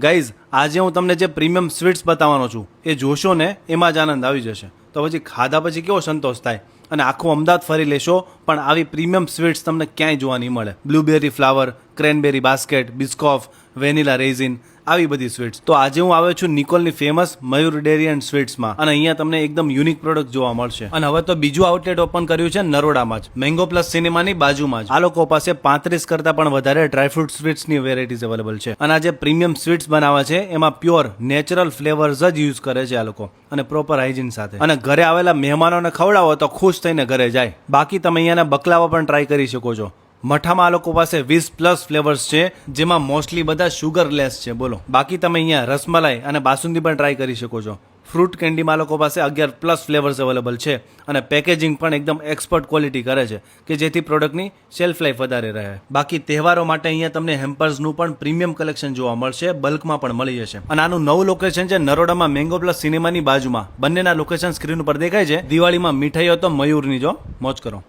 Guys આજે હું તમને જે પ્રીમિયમ સ્વીટ્સ બતાવવાનો છું એ જોશો ને એમાં જ આનંદ આવી જશે. તો પછી ખાધા પછી કેવો સંતોષ થાય અને આખું અમદાવાદ ફરી લેશો પણ આવી પ્રીમિયમ સ્વીટ્સ તમને ક્યાંય જોવા નહીં મળે. Blueberry flower, cranberry basket, Biscoff, vanilla raisin, આવી બધી સ્વીટ્સ. તો આજે હું આવ્યો છું નિકોલની ફેમસ મયુર ડેરી એન્ડ સ્વીટ્સમાં અને અહીંયા તમને એકદમ યુનિક પ્રોડક્ટ જોવા મળશે. અને હવે તો બીજું આઉટલેટ ઓપન કર્યું છે નરોડામાં જ, મેંગો પ્લસ સિનેમાની બાજુમાં જ. આ લોકો પાસે 35 કરતા પણ વધારે ડ્રાયફ્રૂટ સ્વીટ્સની વેરાયટીઝ અવેલેબલ છે અને આ જે પ્રીમિયમ સ્વીટ્સ બનાવે છે એમાં પ્યોર નેચરલ ફ્લેવર્સ જ યુઝ કરે છે આ લોકો અને પ્રોપર હાઇજીન સાથે. અને ઘરે આવેલા મહેમાનોને ખવડાવો તો ખુશ થઈને ઘરે જાય. બાકી તમે અહીંયાના બકલાવા પણ ટ્રાય કરી શકો છો. મઠામાં આ લોકો પાસે 20+ ફ્લેવર્સ છે જેમાં મોસ્ટલી બધા શુગરલેસ છે. બોલો, બાકી તમે અહીંયા રસમલાઈ અને બાસુંદી પણ ટ્રાય કરી શકો છો. ફ્રૂટ કેન્ડીમાં આ લોકો પાસે 11+ ફ્લેવર્સ અવેલેબલ છે અને પેકેજિંગ પણ એકદમ એક્સપર્ટ ક્વોલિટી કરે છે કે જેથી પ્રોડક્ટની શેલ્ફ લાઈફ વધારે રહે. બાકી તહેવારો માટે અહીંયા તમને હેમ્પર્સનું પણ પ્રીમિયમ કલેક્શન જોવા મળશે, બલ્કમાં પણ મળી જશે. અને આનું નવું લોકેશન છે નરોડામાં મેંગો પ્લસ સિનેમાની બાજુમાં. બંનેના લોકેશન સ્ક્રીન ઉપર દેખાય છે. દિવાળીમાં મીઠાઈઓ તો મયુરની જો મોજ કરો.